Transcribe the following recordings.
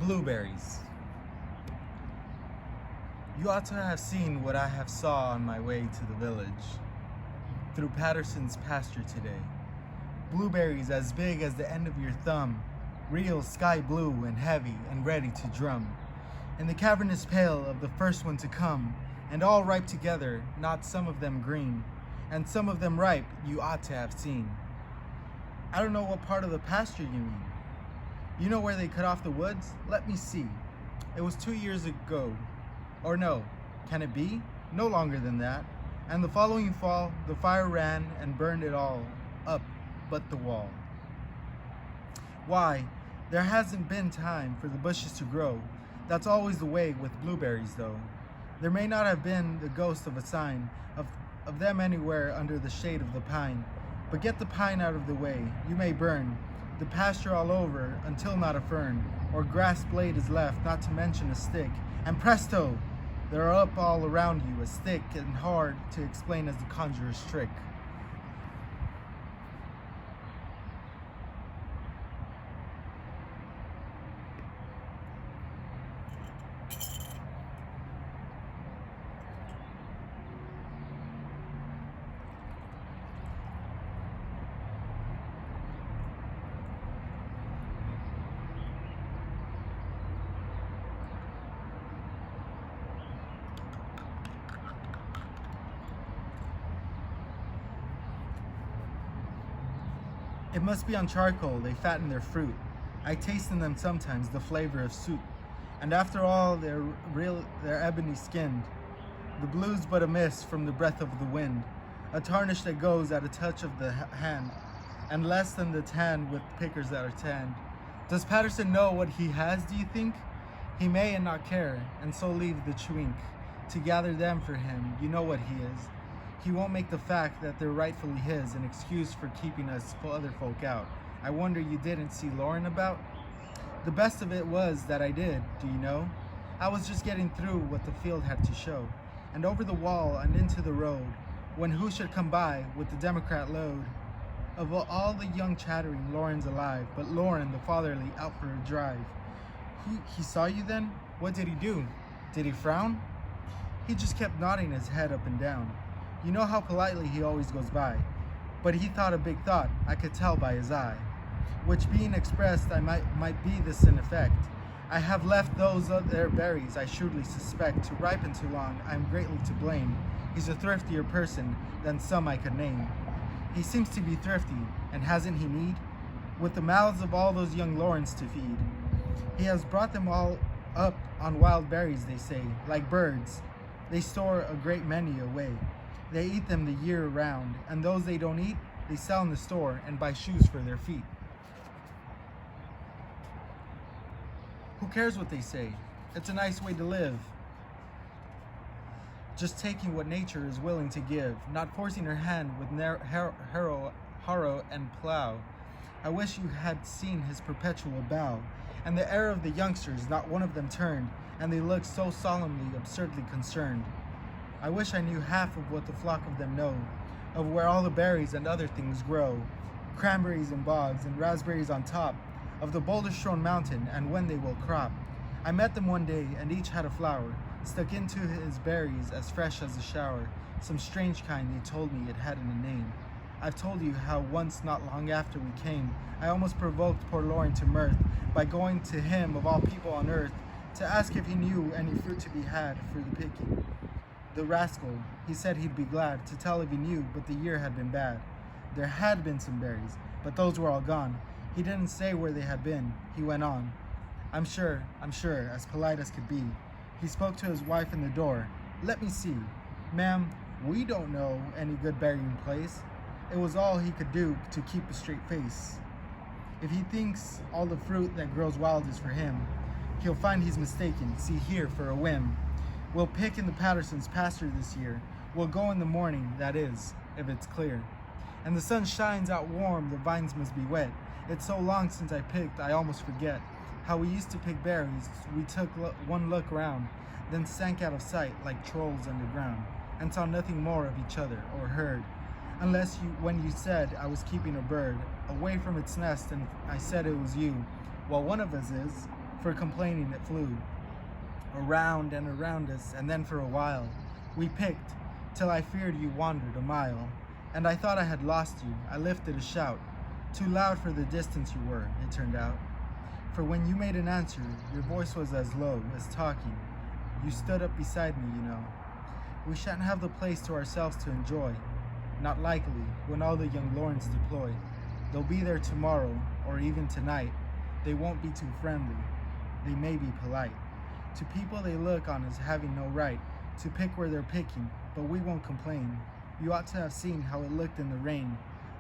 Blueberries. You ought to have seen what I have saw on my way to the village, through Patterson's pasture today. Blueberries as big as the end of your thumb, real sky blue and heavy and ready to drum. In the cavernous pail of the first one to come, and all ripe together, not some of them green, and some of them ripe you ought to have seen. I don't know what part of the pasture you mean. You know where they cut off the woods? Let me see. It was 2 years ago. Or no, can it be? No longer than that. And the following fall, the fire ran and burned it all up but the wall. Why, there hasn't been time for the bushes to grow. That's always the way with blueberries, though. There may not have been the ghost of a sign of them anywhere under the shade of the pine. But get the pine out of the way, you may burn the pasture all over until not a fern or grass blade is left, not to mention a stick. And presto, they're up all around you, as thick and hard to explain as the conjurer's trick. It must be on charcoal they fatten their fruit. I taste in them sometimes the flavor of soup. And after all, they're ebony skinned. The blue's but a mist from the breath of the wind, a tarnish that goes at a touch of the hand, and less than the tan with pickers that are tanned. Does Patterson know what he has, do you think? He may and not care, and so leave the chewink to gather them for him. You know what he is. He won't make the fact that they're rightfully his an excuse for keeping us other folk out. I wonder you didn't see Lauren about? The best of it was that I did, do you know? I was just getting through what the field had to show, and over the wall and into the road, when who should come by with the Democrat load? Of all the young chattering, Lauren's alive, but Lauren, the fatherly, out for a drive. He saw you then? What did he do? Did he frown? He just kept nodding his head up and down. You know how politely he always goes by, but he thought a big thought, I could tell by his eye, which being expressed I might be this in effect. I have left those other berries I shrewdly suspect to ripen too long. I am greatly to blame. He's a thriftier person than some I could name. He seems to be thrifty, and hasn't he need? With the mouths of all those young Laurens to feed. He has brought them all up on wild berries, they say, like birds. They store a great many away. They eat them the year round, and those they don't eat, they sell in the store and buy shoes for their feet. Who cares what they say? It's a nice way to live. Just taking what nature is willing to give, not forcing her hand with harrow and plow. I wish you had seen his perpetual bow, and the air of the youngsters, not one of them turned, and they looked so solemnly, absurdly concerned. I wish I knew half of what the flock of them know, of where all the berries and other things grow, cranberries and bogs and raspberries on top, of the boulder-strewn mountain and when they will crop. I met them one day, and each had a flower stuck into his berries as fresh as a shower, some strange kind they told me it hadn't a name. I've told you how once not long after we came, I almost provoked poor Lauren to mirth by going to him of all people on earth to ask if he knew any fruit to be had for the picking. The rascal, he said he'd be glad to tell if he knew, but the year had been bad. There had been some berries, but those were all gone. He didn't say where they had been. He went on. I'm sure, as polite as could be. He spoke to his wife in the door. Let me see. Ma'am, we don't know any good berrying place. It was all he could do to keep a straight face. If he thinks all the fruit that grows wild is for him, he'll find he's mistaken. See here for a whim. We'll pick in the Patterson's pasture this year. We'll go in the morning, that is, if it's clear. And the sun shines out warm, the vines must be wet. It's so long since I picked, I almost forget how we used to pick berries. We took one look round, then sank out of sight like trolls underground, and saw nothing more of each other or heard. Unless when you said I was keeping a bird away from its nest, and I said it was you. Well, one of us is, For complaining it flew around and around us, and then for a while we picked, till I feared you wandered a mile. And I thought I had lost you. I lifted a shout, too loud for the distance you were, it turned out. For when you made an answer, your voice was as low as talking. You stood up beside me, you know. We shan't have the place to ourselves to enjoy. Not likely, when all the young lorns deploy. They'll be there tomorrow, or even tonight. They won't be too friendly. They may be polite. To people they look on as having no right to pick where they're picking, but we won't complain. You ought to have seen how it looked in the rain.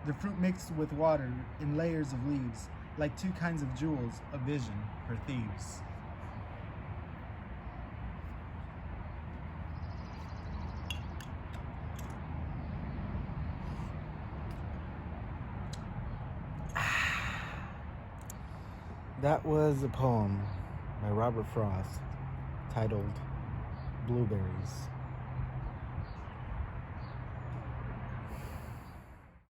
The fruit mixed with water in layers of leaves, like two kinds of jewels, a vision for thieves. That was a poem by Robert Frost titled Blueberries.